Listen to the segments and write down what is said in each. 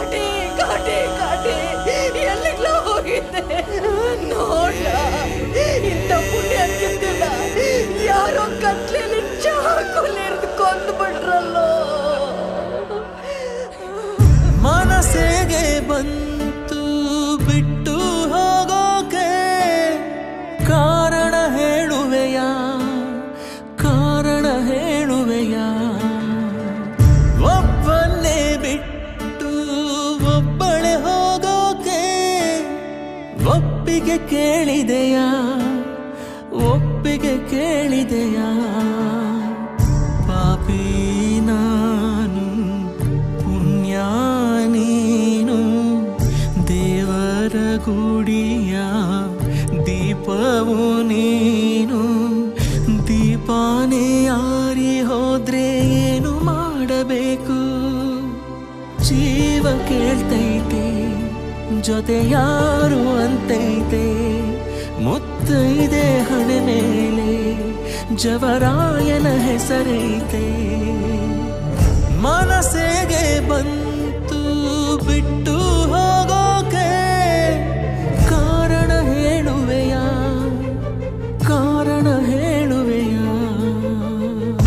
ಘಾಟಿ ಘಾಟಿ ಘಾಟಿ ಎಲ್ಲಿಗ್ಲ ಹೋಗಿದ್ದೆ ನೋಡ ಇಂಥ ಪುಣ್ಯ ಅಂತಿದ್ದಿಲ್ಲ ಯಾರೋ ಕತ್ಲೆಯಲ್ಲಿ ಚಾಕುಲಿರ್ದು ಕೊಂದ್ಬಿಟ್ರಲ್ಲೋ ಮನಸ್ಸಿಗೆ ಬಂತು ಬಿಟ್ಟು ಹೋಗೋಕೆ ಕಾರಣ ಹೇಳುವೆಯಾ ಕಾರಣ ಹೇಳುವೆಯಾ ಒಬ್ಬನ್ನೇ ಬಿಟ್ಟು ಒಬ್ಬಳೆ ಹೋಗೋಕೆ ಒಪ್ಪಿಗೆ ಕೇಳಿದೆಯಾ ಒಪ್ಪಿಗೆ ಕೇಳಿದೆಯಾ ಪಾಪಿ ನಾನು ಪುಣ್ಯ ನೀನು ದೇವರ ಗುಡಿಯ ದೀಪವು ನೀನು ದೀಪಾನೇ ಆರಿ ಹೋದ್ರೆ ಏನು ಮಾಡಬೇಕು ಜೀವ ಕೇಳ್ತೈತೆ ಜೊತೆ ಯಾರು ಅಂತೈತೆ ಮುತ್ತೈದೆ ಹಣೆ ಮೇಲೆ ಜವರಾಯನ ಹೆಸರೈತೆ ಮನಸ್ಸಿಗೆ ಬಂತು ಬಿಟ್ಟು ಹೋಗೋಕೆ ಕಾರಣ ಹೇಳುವೆಯಾ ಕಾರಣ ಹೇಳುವೆಯಾ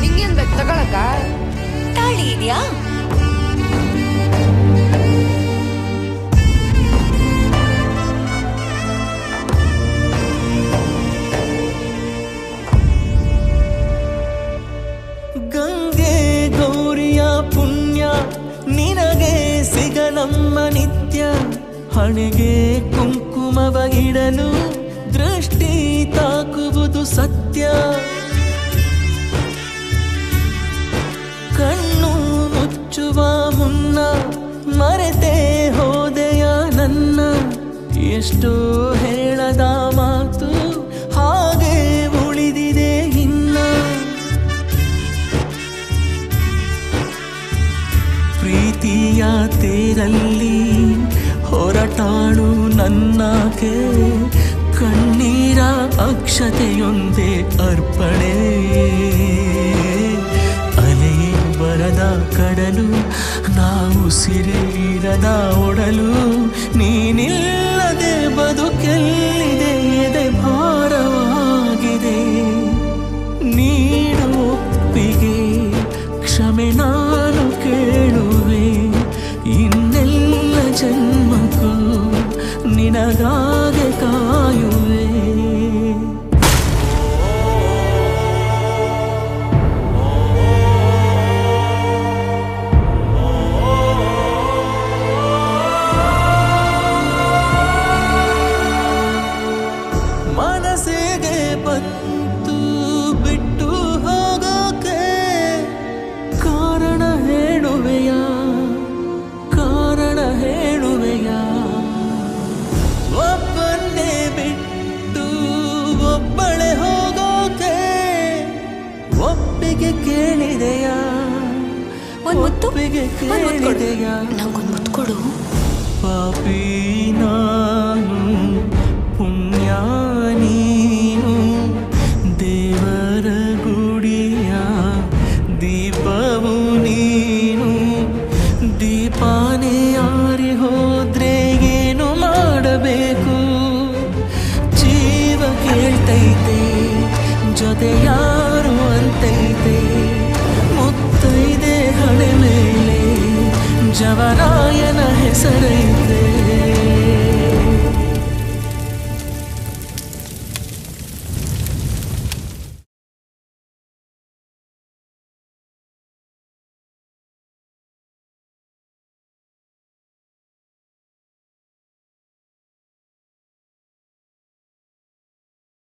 ನಿಂಗೇನ್ ಬೇಕು ತಗೊಳಕ ತಾಳಿ ಇದೆಯಾ ಗಂಗೆ ಗೌರಿಯ ಪುಣ್ಯ ನಿನಗೆ ಸಿಗಲಮ್ಮ ನಿತ್ಯ ಹಣೆಗೆ ಕುಂಕುಮವ ಇಡಲು ದೃಷ್ಟಿ ತಾಕುವುದು ಸತ್ಯ ಕಣ್ಣು ಮುಚ್ಚುವ ಮುನ್ನ ಮರೆತೇ ಹೋದೆಯ ನನ್ನ ಎಷ್ಟೋ ಹೇಳದ ಮಾತು ಹಾಗೆ ಉಳಿದಿದೆ ಇನ್ನ ಪ್ರೀತಿಯ ತೇರಲ್ಲಿ ಹೊರಟಾಳು ನನ್ನಾಕೆ ಕಣ್ಣೀರ ಅಕ್ಷತೆಯೊಂದೇ ಅರ್ಪಣೆ ಅಲೆಯೇ ಬರದ ಕಡಲು ನಾವು ಸಿರಿರದ ಒಡಲು ನೀನಿಲ್ಲದೆ ಬದುಕೆಲ್ಲಿದೆ ಎದೆ ಭಾರವಾಗಿದೆ ನೀಡು ಒಪ್ಪಿಗೆ ಕ್ಷಮೆ ನಾನು ಕೇಳುವೆ ಇನ್ನೆಲ್ಲ ಜನ್ಮಕ್ಕೂ ನಿನಗಾಗೆ ಕಾಯುವೆ ಮನಸ್ಸಿಗೆ ಬಂತು ಬಿಟ್ಟು ಹೋಗೋಕೆ ಕಾರಣ ಹೇಳುವೆಯಾ ಕಾರಣ ಹೇಳುವೆಯಾ ಒಬ್ಬನ್ನೇ ಬಿಟ್ಟು ಒಬ್ಬಳೆ ಹೋಗೋಕೆ ಒಪ್ಪಿಗೆ ಕೇಳಿದೆಯಾ ಒಪ್ಪಿಗೆ ಕೇಳಿದೆಯಾ ನಂಗೊಂದು ಮುತ್ತು ಕೊಡು ಪಾಪಿ ನಾನು ಪುಣ್ಯ ನೀನು ದೇವರ ಗುಡಿಯ ದೀಪವು ನೀನು ದೀಪಾನೇ ಆರಿ ಹೋದ್ರೆ ಏನು ಮಾಡಬೇಕು ಜೀವ ಕೇಳ್ತೈತೆ ಜೊತೆ ಯಾರು ಅಂತೈತೆ ಮುತ್ತೈದೆ ಹಣೆ ಮೇಲೆ ಜವರಾಯನ ಹೆಸರೈತೆ